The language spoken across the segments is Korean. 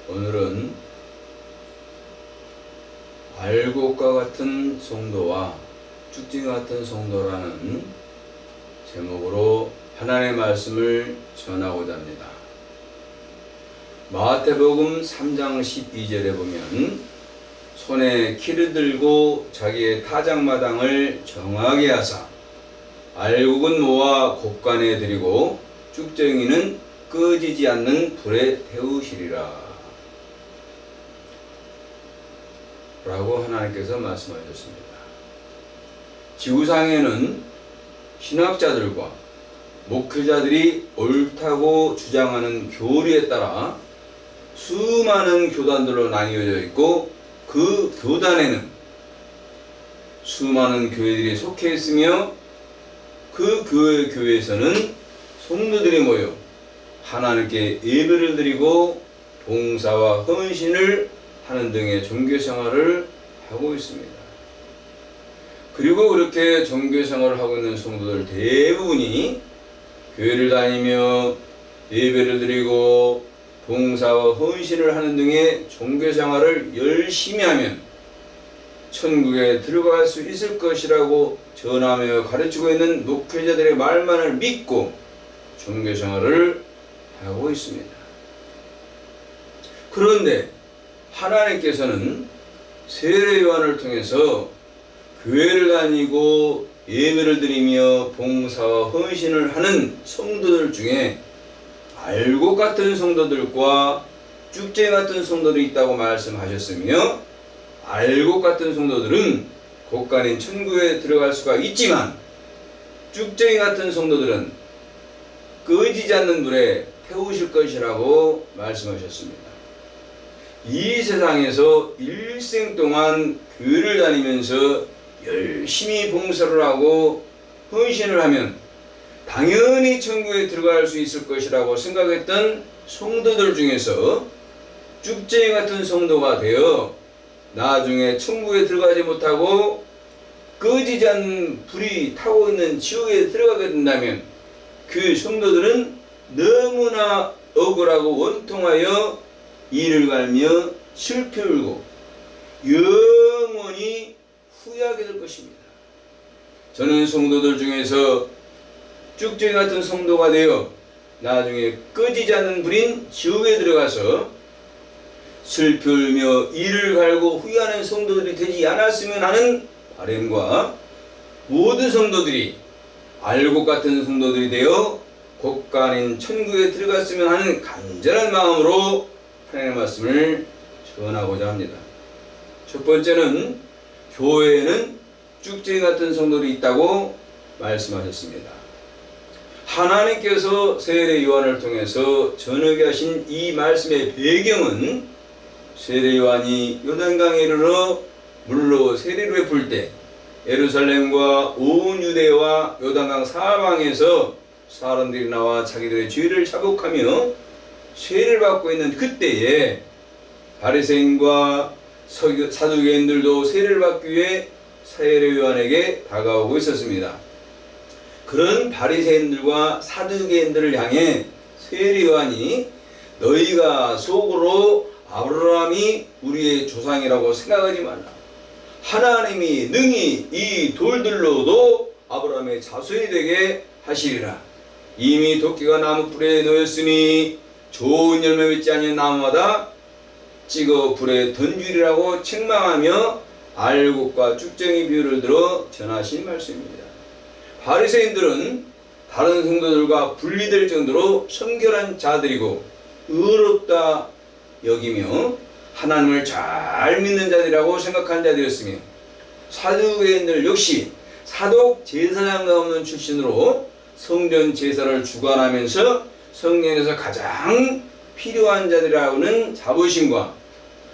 오늘은 알곡과 같은 성도와 쭉증 같은 성도라는 제목으로 하나님의 말씀을 전하고자 합니다. 마태복음 3장 12절에 보면 손에 키를 들고 자기의 타작마당을 정하게 하사 알곡은 모아 곡간에 들이고 쭉정이는 꺼지지 않는 불에 태우시리라 라고 하나님께서 말씀하셨습니다. 지구상에는 신학자들과 목회자들이 옳다고 주장하는 교리에 따라 수많은 교단들로 나뉘어져 있고, 그 교단에는 수많은 교회들이 속해 있으며, 그 교회에서는 성도들이 모여 하나님께 예배를 드리고 봉사와 헌신을 하는 등의 종교생활을 하고 있습니다. 그리고 그렇게 종교생활을 하고 있는 성도들 대부분이 교회를 다니며 예배를 드리고 봉사와 헌신을 하는 등의 종교생활을 열심히 하면 천국에 들어갈 수 있을 것이라고 전하며 가르치고 있는 목회자들의 말만을 믿고 종교생활을 하고 있습니다. 그런데 하나님께서는 세례 요한을 통해서 교회를 다니고 예배를 드리며 봉사와 헌신을 하는 성도들 중에 알곡 같은 성도들과 쭉쟁이 같은 성도들이 있다고 말씀하셨으며, 알곡 같은 성도들은 곳간인 천국에 들어갈 수가 있지만 쭉쟁이 같은 성도들은 꺼지지 않는 불에 태우실 것이라고 말씀하셨습니다. 이 세상에서 일생 동안 교회를 다니면서 열심히 봉사를 하고 헌신을 하면 당연히 천국에 들어갈 수 있을 것이라고 생각했던 성도들 중에서 쭉쟁이 같은 성도가 되어 나중에 천국에 들어가지 못하고 꺼지지 않는 불이 타고 있는 지옥에 들어가게 된다면 그 성도들은 너무나 억울하고 원통하여 이를 갈며 슬피 울고 영원히 후회하게 될 것입니다. 저는 성도들 중에서 쭉쟁이 같은 성도가 되어 나중에 꺼지지 않는 불인 지옥에 들어가서 슬피 울며 이를 갈고 후회하는 성도들이 되지 않았으면 하는 바람과, 모든 성도들이 알곡 같은 성도들이 되어 곳간인 천국에 들어갔으면 하는 간절한 마음으로 하나님의 말씀을 전하고자 합니다. 첫 번째는 교회에는 쭉쟁이 같은 성도들이 있다고 말씀하셨습니다. 하나님께서 세례 요한을 통해서 전하게 하신 이 말씀의 배경은 세례 요한이 요단강에 이르러 물로 세례를 베풀 때 예루살렘과 온 유대와 요단강 사방에서 사람들이 나와 자기들의 죄를 자복하며 세례를 받고 있는 그때에 바리새인과 사두개인들도 세례를 받기 위해 세례 요한에게 다가오고 있었습니다. 그런 바리새인들과 사두개인들을 향해 세례 요한이 너희가 속으로 아브라함이 우리의 조상이라고 생각하지 말라. 하나님이 능히 이 돌들로도 아브라함의 자손이 되게 하시리라. 이미 도끼가 나무 불에 놓였으니 좋은 열매 맺지 않는 나무마다 찍어 불에 던지리라고 책망하며 알곡과 쭉쟁이 비유를 들어 전하신 말씀입니다. 바리새인들은 다른 성도들과 분리될 정도로 성결한 자들이고 의롭다 여기며 하나님을 잘 믿는 자들이라고 생각한 자들이었으며, 사두개인들 역시 사독 제사장과 없는 출신으로 성전 제사를 주관하면서 성경에서 가장 필요한 자들이라고는 자부심과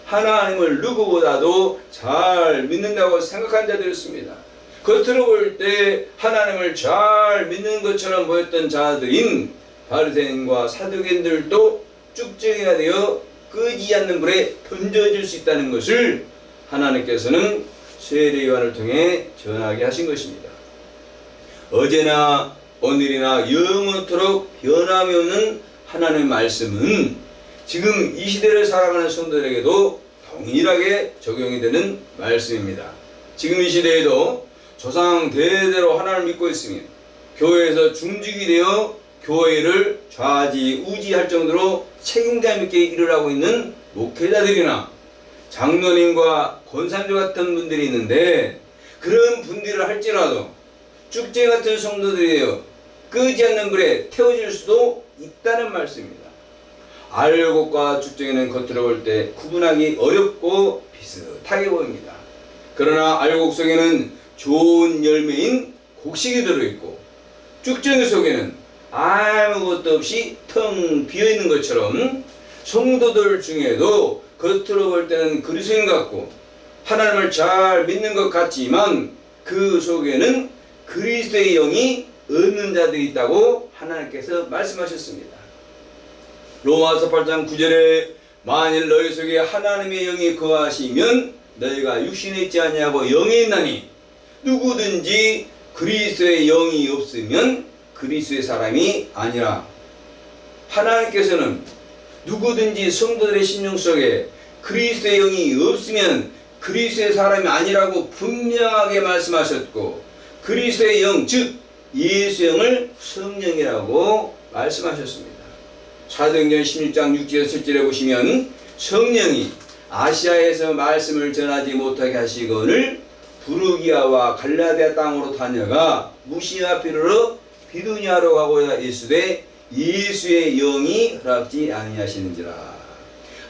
하나님을 누구보다도 잘 믿는다고 생각한 자들이었습니다. 겉으로 볼 때 하나님을 잘 믿는 것처럼 보였던 자들인 바리새인과 사두개인들도 쭉쟁이가 되어 끄지 않는 불에 던져질 수 있다는 것을 하나님께서는 세례 요한을 통해 전하게 하신 것입니다. 어제나 오늘이나 영원토록 변함이 없는 하나님의 말씀은 지금 이 시대를 살아가는 성도들에게도 동일하게 적용이 되는 말씀입니다. 지금 이 시대에도 조상 대대로 하나님을 믿고 있으며 교회에서 중직이 되어 교회를 좌지우지할 정도로 책임감 있게 일을 하고 있는 목회자들이나 장로님과 권사님들 같은 분들이 있는데, 그런 분들을 할지라도 쭉제 같은 성도들이에요 끄지 않는 불에 태워질 수도 있다는 말씀입니다. 알곡과 쭉정이는 겉으로 볼 때 구분하기 어렵고 비슷하게 보입니다. 그러나 알곡 속에는 좋은 열매인 곡식이 들어있고 쭉정이 속에는 아무것도 없이 텅 비어있는 것처럼 성도들 중에도 겉으로 볼 때는 그리스도인 같고 하나님을 잘 믿는 것 같지만 그 속에는 그리스도의 영이 없는 자들이 있다고 하나님께서 말씀하셨습니다. 로마서 8장 9절에 만일 너희 속에 하나님의 영이 거하시면 너희가 육신에 있지 아니하고 영에 있나니 누구든지 그리스도의 영이 없으면 그리스도의 사람이 아니라. 하나님께서는 누구든지 성도들의 심령 속에 그리스도의 영이 없으면 그리스도의 사람이 아니라고 분명하게 말씀하셨고, 그리스도의 영, 즉 예수의 영을 성령이라고 말씀하셨습니다. 사도행전 16장 6절에서 7절에 보시면 성령이 아시아에서 말씀을 전하지 못하게 하시거늘 부르기아와 갈라디아 땅으로 다녀가 무시아 피르러 비두니아로 가고자 이르시되 예수의 영이 허락지 아니하시는지라.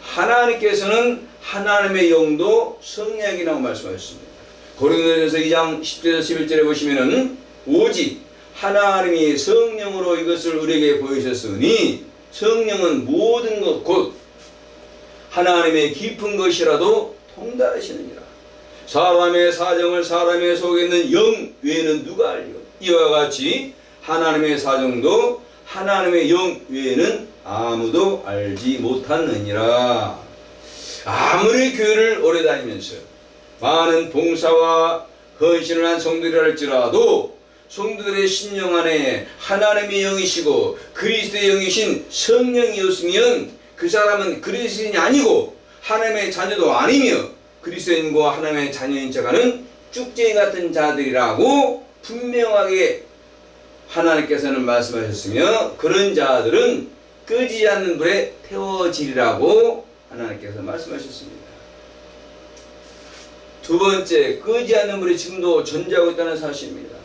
하나님께서는 하나님의 영도 성령이라고 말씀하셨습니다. 고린도전서 2장 10절에서 11절에 보시면은 오직 하나님이 성령으로 이것을 우리에게 보이셨으니 성령은 모든 것 곧 하나님의 깊은 것이라도 통달하시느니라. 사람의 사정을 사람의 속에 있는 영 외에는 누가 알리요? 이와 같이 하나님의 사정도 하나님의 영 외에는 아무도 알지 못하느니라. 아무리 교회를 오래 다니면서 많은 봉사와 헌신을 한 성도들이라 할지라도 성도들의 심령 안에 하나님의 영이시고 그리스도의 영이신 성령이었으면 그 사람은 그리스도인이 아니고 하나님의 자녀도 아니며 그리스도인과 하나님의 자녀인 척하는 쭉쟁이 같은 자들이라고 분명하게 하나님께서는 말씀하셨으며, 그런 자들은 끄지 않는 불에 태워지리라고 하나님께서 말씀하셨습니다. 두 번째, 끄지 않는 불이 지금도 존재하고 있다는 사실입니다.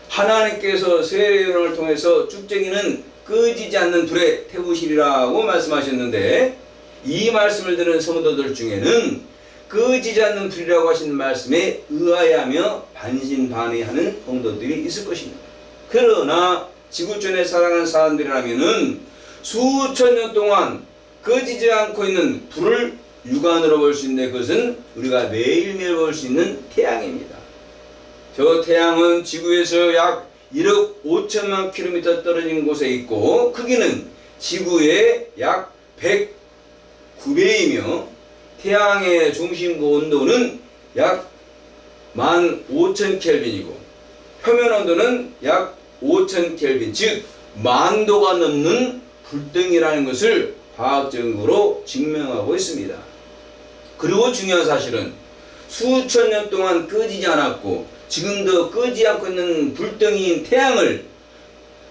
하나님께서 세례요한을 통해서 쭉쟁이는 끄지지 않는 불에 태우시리라고 말씀하셨는데, 이 말씀을 들은 성도들 중에는 끄지지 않는 불이라고 하신 말씀에 의아해하며 반신반의하는 성도들이 있을 것입니다. 그러나 지구촌에 살아가는 사람들이라면은 수천 년 동안 꺼지지 않고 있는 불을 육안으로 볼 수 있는데, 그것은 우리가 매일매일 볼 수 있는 태양입니다. 저 태양은 지구에서 약 1억 5천만 킬로미터 떨어진 곳에 있고 크기는 지구의 약 109배이며 태양의 중심부 온도는 약 15,000켈빈이고 표면 온도는 약 5,000켈빈, 즉 만도가 넘는 불덩이라는 것을 과학적으로 증명하고 있습니다. 그리고 중요한 사실은 수천 년 동안 꺼지지 않았고 지금도 끄지 않고 있는 불덩이인 태양을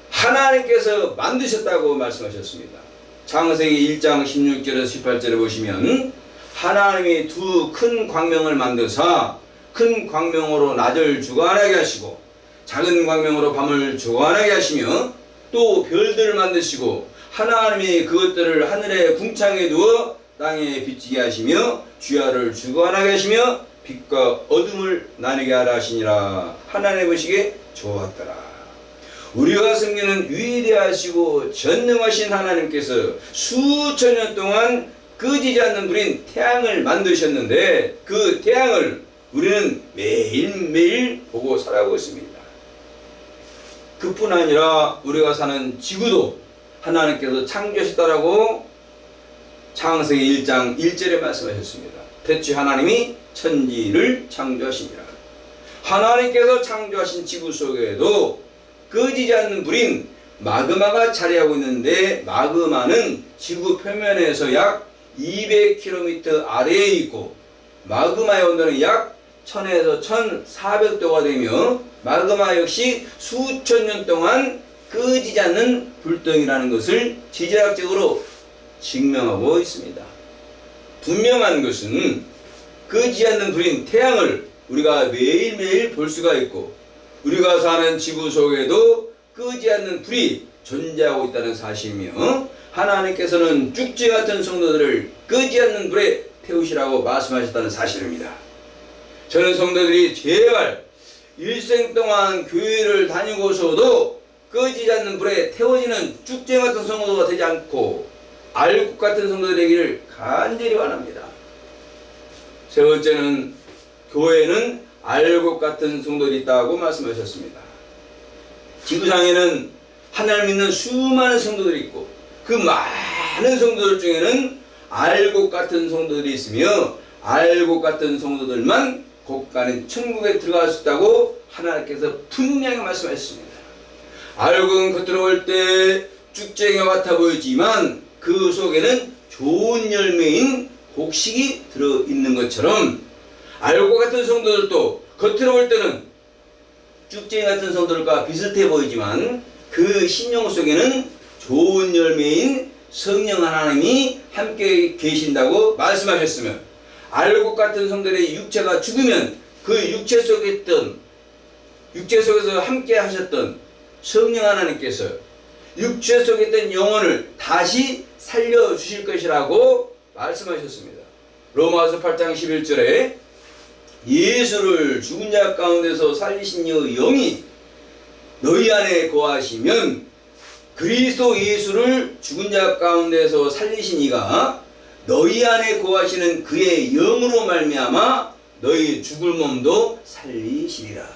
하나님께서 만드셨다고 말씀하셨습니다. 창세기 1장 16절에서 18절에 보시면 하나님이 두 큰 광명을 만드사 큰 광명으로 낮을 주관하게 하시고 작은 광명으로 밤을 주관하게 하시며 또 별들을 만드시고 하나님이 그것들을 하늘의 궁창에 두어 땅에 비치게 하시며 주야를 주관하게 하시며 빛과 어둠을 나뉘게 하라 하시니라. 하나님 보시기에 좋았더라. 우리가 섬기는 위대하시고 전능하신 하나님께서 수천 년 동안 꺼지지 않는 불인 태양을 만드셨는데 그 태양을 우리는 매일매일 보고 살아가고 있습니다. 그뿐 아니라 우리가 사는 지구도 하나님께서 창조하셨다라고 창세기 1장 1절에 말씀하셨습니다. 대체 하나님이 천지를 창조하시니라. 하나님께서 창조하신 지구 속에도 꺼지지 않는 불인 마그마가 자리하고 있는데, 마그마는 지구 표면에서 약 200km 아래에 있고 마그마의 온도는 약 1000에서 1400도가 되며 마그마 역시 수천 년 동안 끄지지 않는 불덩이라는 것을 지질학적으로 증명하고 있습니다. 분명한 것은 끄지지 않는 불인 태양을 우리가 매일매일 볼 수가 있고 우리가 사는 지구 속에도 끄지 않는 불이 존재하고 있다는 사실이며, 하나님께서는 쭉지 같은 성도들을 끄지 않는 불에 태우시라고 말씀하셨다는 사실입니다. 저는 성도들이 제발 일생 동안 교회를 다니고서도 끄지지 않는 불에 태워지는 쭉지 같은 성도가 되지 않고 알곡 같은 성도들이 되기를 간절히 원합니다. 세 번째는, 교회는 알곡 같은 성도들이 있다고 말씀하셨습니다. 지구상에는 하나님을 믿는 수많은 성도들이 있고 그 많은 성도들 중에는 알곡 같은 성도들이 있으며 알곡 같은 성도들만 곧 가는 천국에 들어갈 수 있다고 하나님께서 분명히 말씀하셨습니다. 알곡은 겉으로 볼 때 쭉쟁이와 같아 보이지만 그 속에는 좋은 열매인 곡식이 들어있는 것처럼 알곡 같은 성도들도 겉으로 볼 때는 쭉쟁이 같은 성도들과 비슷해 보이지만 그 심령 속에는 좋은 열매인 성령 하나님이 함께 계신다고 말씀하셨으며, 알곡 같은 성도들의 육체가 죽으면 그 육체 속에서 함께 하셨던 성령 하나님께서 육체 속에 있던 영혼을 다시 살려주실 것이라고 말씀하셨습니다. 로마서 8장 11절에 예수를 죽은 자 가운데서 살리신 영이 너희 안에 거하시면 그리스도 예수를 죽은 자 가운데서 살리신 이가 너희 안에 거하시는 그의 영으로 말미암아 너희 죽을 몸도 살리시리라.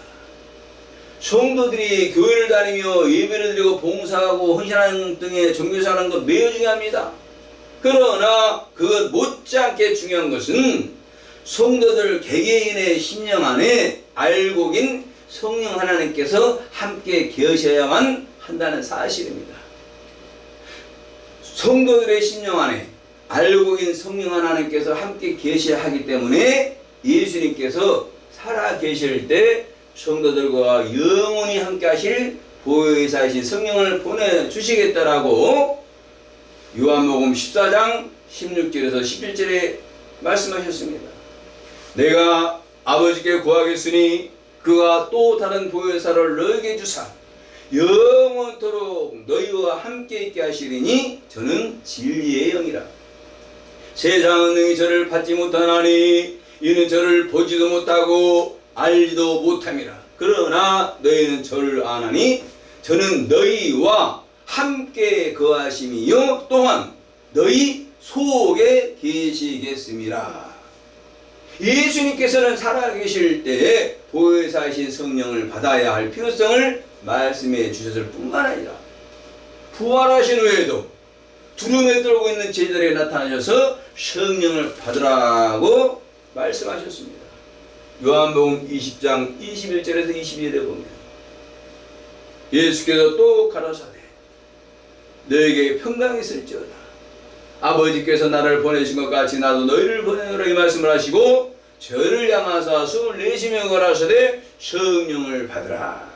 성도들이 교회를 다니며 예배를 드리고 봉사하고 헌신하는 등의 종교생활하는 것 매우 중요합니다. 그러나 그것 못지않게 중요한 것은 성도들 개개인의 심령 안에 알곡인 성령 하나님께서 함께 계셔야만 한다는 사실입니다. 성도들의 심령 안에 알곡인 성령 하나님께서 함께 계셔야 하기 때문에 예수님께서 살아 계실 때 성도들과 영원히 함께 하실 보혜사이신 성령을 보내주시겠다라고 요한복음 14장 16절에서 11절에 말씀하셨습니다. 내가 아버지께 구하겠으니 그가 또 다른 보혜사를 너에게 주사 영원토록 너희와 함께 있게 하시리니 저는 진리의 영이라. 세상은 능히 저를 받지 못하나니 이는 저를 보지도 못하고 알지도 못함이라. 그러나 너희는 저를 아나니 저는 너희와 함께 거하심이요 또한 너희 속에 계시겠음이라. 예수님께서는 살아계실 때에 보혜사이신 성령을 받아야 할 필요성을 말씀해 주셨을 뿐만 아니라 부활하신 후에도 두루에 떨고 있는 제자들에게 나타나셔서 성령을 받으라고 말씀하셨습니다. 요한복음 20장 21절에서 22절에 보면 예수께서 또 가라사대 너에게 평강이 있을지어다. 아버지께서 나를 보내신 것 같이 나도 너희를 보내노라 이 말씀을 하시고 저를 향하사 숨을 내쉬며 가라사대 성령을 받으라.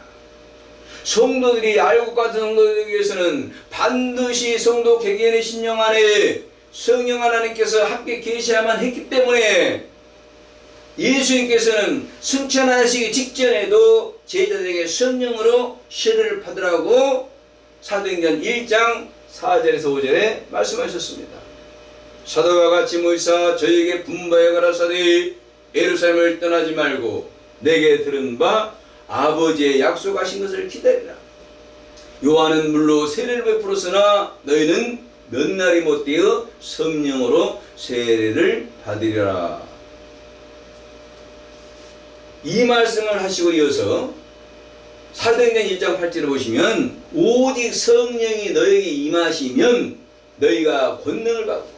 성도들이 알곡 같은 성도들에게 위해서는 반드시 성도 개개인의 심령 안에 성령 하나님께서 함께 계셔야만 했기 때문에 예수님께서는 승천하시기 직전에도 제자들에게 성령으로 세례를 받으라고 사도행전 1장 4절에서 5절에 말씀하셨습니다. 사도와 같이 모이사 저에게 분부하여 가라사대 예루살렘을 떠나지 말고 내게 들은 바 아버지의 약속하신 것을 기다리라. 요한은 물로 세례를 베풀었으나 너희는 몇 날이 못되어 성령으로 세례를 받으리라. 이 말씀을 하시고 이어서 사도행전 1장 8절을 보시면 오직 성령이 너에게 임하시면 너희가 권능을 받고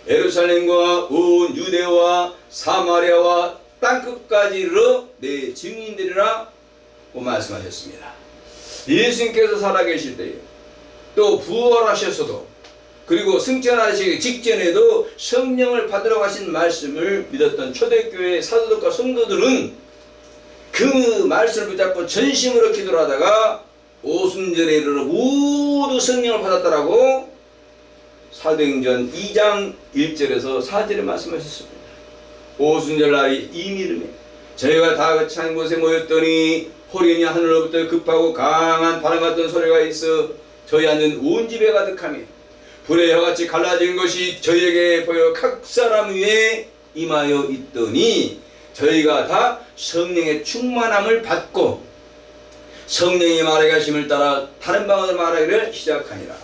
예루살렘과 온 유대와 사마리아와 땅끝까지 이르러 내 증인되리라 고 말씀하셨습니다. 예수님께서 살아계실 때에 또 부활하셨어도 그리고 승천하시기 직전에도 성령을 받으러 가신 말씀을 믿었던 초대교회 사도들과 성도들은 그 말씀을 붙잡고 전심으로 기도를 하다가 오순절에 이르러 모두 성령을 받았다라고 사도행전 2장 1절에서 4절에 말씀하셨습니다. 오순절 날이 이미름에 저희가 다 같이 한 곳에 모였더니 호련히 하늘로부터 급하고 강한 바람 같은 소리가 있어 저희 앉은 온 집에 가득하며 불의 혀같이 갈라진 것이 저희에게 보여 각 사람 위에 임하여 있더니 저희가 다 성령의 충만함을 받고 성령이 말하게 하심을 따라 다른 방언을 말하기를 시작하니라.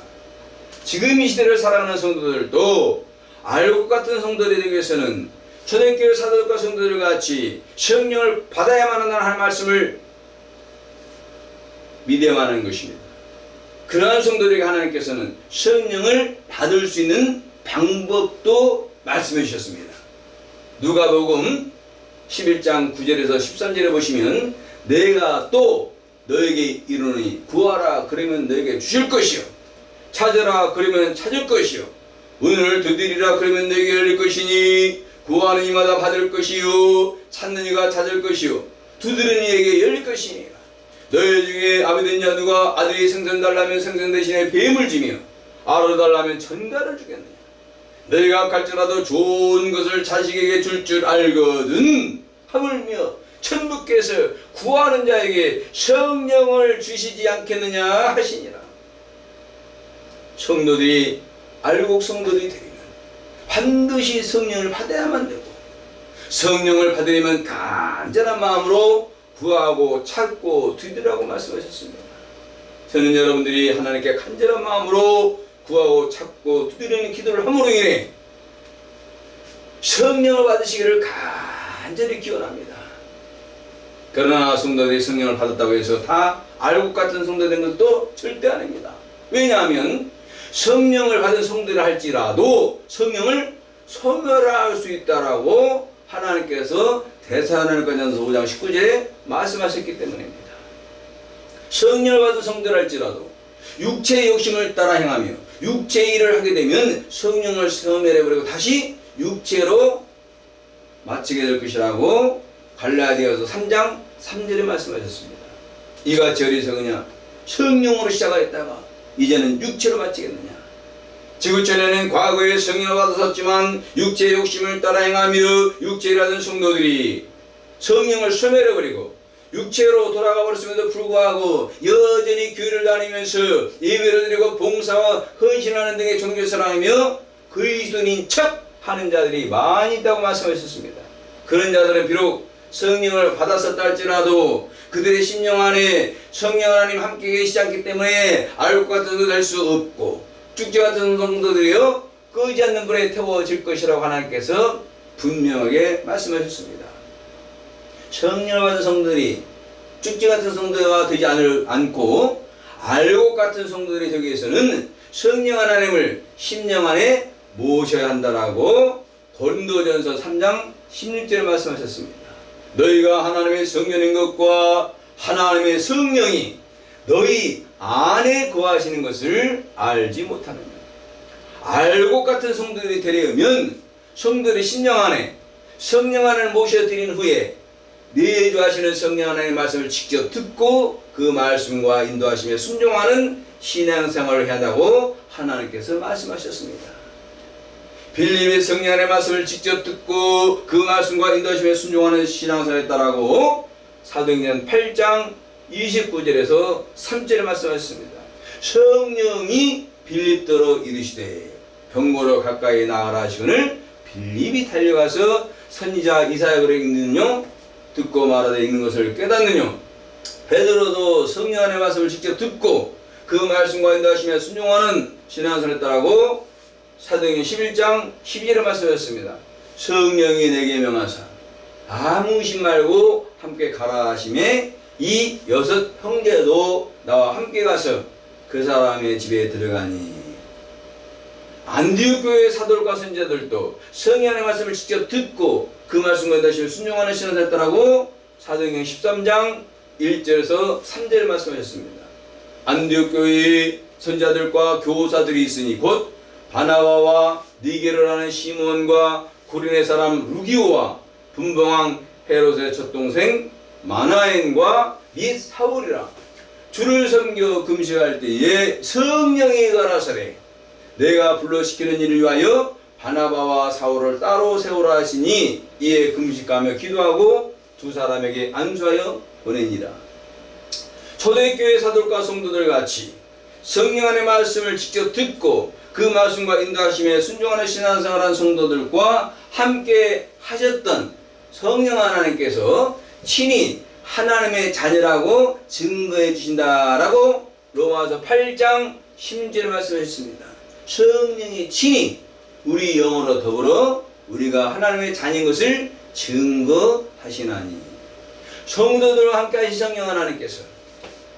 지금 이 시대를 살아가는 성도들도 알곡 같은 성도들이 되기 위해서는 초대교회 사도들과 성도들 같이 성령을 받아야만 한다는 하나님의 말씀을 믿어야만 하는 것입니다. 그러한 성도들에게 하나님께서는 성령을 받을 수 있는 방법도 말씀해 주셨습니다. 누가복음 11장 9절에서 13절에 보시면 내가 또 너에게 이르노니 구하라 그러면 너에게 주실 것이요 찾으라 그러면 찾을 것이요 문을 두드리라 그러면 너에게 열릴 것이니 구하는 이마다 받을 것이요 찾는 이가 찾을 것이요 두드리는 이에게 열릴 것이니라. 너희 중에 아비된 자 누가 아들이 생선 달라면 생선 대신에 뱀을 주며 알을 달라면 전갈을 주겠느냐. 너희가 갈지라도 좋은 것을 자식에게 줄 줄 알거든 하물며 천부께서 구하는 자에게 성령을 주시지 않겠느냐 하시니라. 성도들이 알곡 성도들이 되면 반드시 성령을 받아야만 되고 성령을 받으려면 간절한 마음으로 구하고 찾고 두드리라고 말씀하셨습니다. 저는 여러분들이 하나님께 간절한 마음으로 구하고 찾고 두드리는 기도를 함으로 인해 성령을 받으시기를 간절히 기원합니다. 그러나 성도들이 성령을 받았다고 해서 다 알곡 같은 성도 된 것도 절대 아닙니다. 왜냐하면 성령을 받은 성도라 할지라도 성령을 소멸할 수 있다라고 하나님께서 데살로니가전서 5장 19절에 말씀하셨기 때문입니다. 성령을 받은 성도라 할지라도 육체의 욕심을 따라 행하며 육체의 일을 하게 되면 성령을 소멸해버리고 다시 육체로 마치게 될 것이라고 갈라디아서 3장 3절에 말씀하셨습니다. 이같이 어리석으냐 성령으로 시작하였다가 이제는 육체로 마치겠느냐. 지구촌에는 과거에 성령을 받았었지만 육체의 욕심을 따라 행하며 육체라는 성도들이 성령을 소멸해버리고 육체로 돌아가 버렸음에도 불구하고 여전히 교회를 다니면서 예배를 드리고 봉사와 헌신하는 등의 종교사랑하며 그리스도인인 척 하는 자들이 많이 있다고 말씀하셨습니다. 그런 자들은 비록 성령을 받았었다 할지라도 그들의 심령 안에 성령 하나님 함께 계시지 않기 때문에 알곡 같은 것도 될 수 없고 죽지 같은 성도들이요 끄지 않는 불에 태워질 것이라고 하나님께서 분명하게 말씀하셨습니다. 성령을 받은 성도들이 죽지 같은 성도가 되지 않고 알곡 같은 성도들이 되기 위해서는 성령 하나님을 심령 안에 모셔야 한다라고 고린도전서 3장 16절에 말씀하셨습니다. 너희가 하나님의 성령인 것과 하나님의 성령이 너희 안에 거하시는 것을 알지 못하느냐. 알곡 같은 성도들이 되려면 성도들의 심령 안에 성령 하나님을 모셔드린 후에 내주하시는 성령 하나님의 말씀을 직접 듣고 그 말씀과 인도하심에 순종하는 신앙생활을 해야 한다고 하나님께서 말씀하셨습니다. 빌립의 성령 하나님의 말씀을 직접 듣고 그 말씀과 인도하심에 순종하는 신앙생활을 했다라고 사도행전 8장 29절에서 3절에 말씀하셨습니다. 성령이 빌립더러 이르시되 병고로 가까이 나아라 하시거늘 빌립이 달려가서 선지자 이사야 글을 읽느뇨 듣고 말하되 읽는 것을 깨닫느뇨. 베드로도 성령 하나님의 말씀을 직접 듣고 그 말씀과 인도하심에 순종하는 신앙생활을 했다라고 사도행전 11장 12절에 말씀하셨습니다. 성령이 내게 명하사 아무 의심 말고 함께 가라 하심에 이 6 형제도 나와 함께 가서 그 사람의 집에 들어가니. 안디옥 교회 사도들과 선지자들도 성령의 말씀을 직접 듣고 그 말씀과 인도하심에 순종하는 신앙생활을 했다라고 사도행전 13장 1절에서 3절에 말씀하셨습니다. 안디옥 교회에 선자들과 교사들이 있으니 곧 바나바와 니게를 하는 시몬과 구린의 사람 루기오와 분봉왕 헤롯의 첫동생 마나엔과 및 사울이라. 주를 섬겨 금식할 때에 성령이 가라사대 내가 불러시키는 일을 위하여 바나바와 사울을 따로 세우라 하시니 이에 금식하며 기도하고 두 사람에게 안수하여 보내니라. 초대교회 사도들과 성도들 같이 성령 안의 말씀을 직접 듣고 그 말씀과 인도하심에 순종하는 신앙생활한 성도들과 함께 하셨던 성령 하나님께서 친히 하나님의 자녀라고 증거해 주신다라고 로마서 8장 16절에 말씀하셨습니다. 성령이 친히 우리 영으로 더불어 우리가 하나님의 자녀인 것을 증거하시나니. 성도들과 함께 하신 성령 하나님께서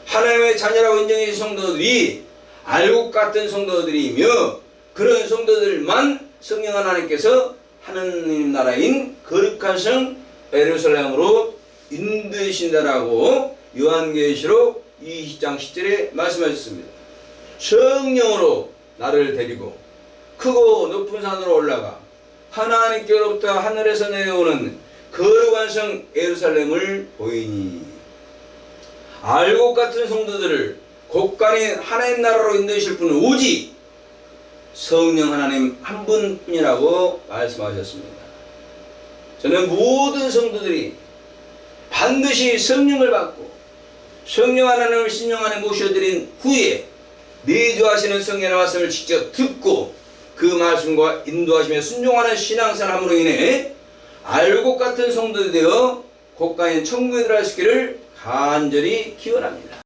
하나님의 자녀라고 인정해 주신 성도들이 알곡 같은 성도들이며 그런 성도들만 성령 하나님께서 하느님 나라인 거룩한 성 예루살렘으로 인도하신다라고 요한계시록 20장 10절에 말씀하셨습니다. 성령으로 나를 데리고 크고 높은 산으로 올라가 하나님께로부터 하늘에서 내려오는 거룩한 성 예루살렘을 보이니. 알곡 같은 성도들을 곳간히 하나님 나라로 인도하실 분은 오직 성령 하나님 한 분뿐이라고 말씀하셨습니다. 저는 모든 성도들이 반드시 성령을 받고 성령 하나님을 신령 안에 모셔드린 후에 내주하시는 성령의 말씀을 직접 듣고 그 말씀과 인도하심에 순종하는 신앙생활함으로 인해 알곡 같은 성도들이 되어 곳간히 천국에 들어갈 수 있기를 간절히 기원합니다.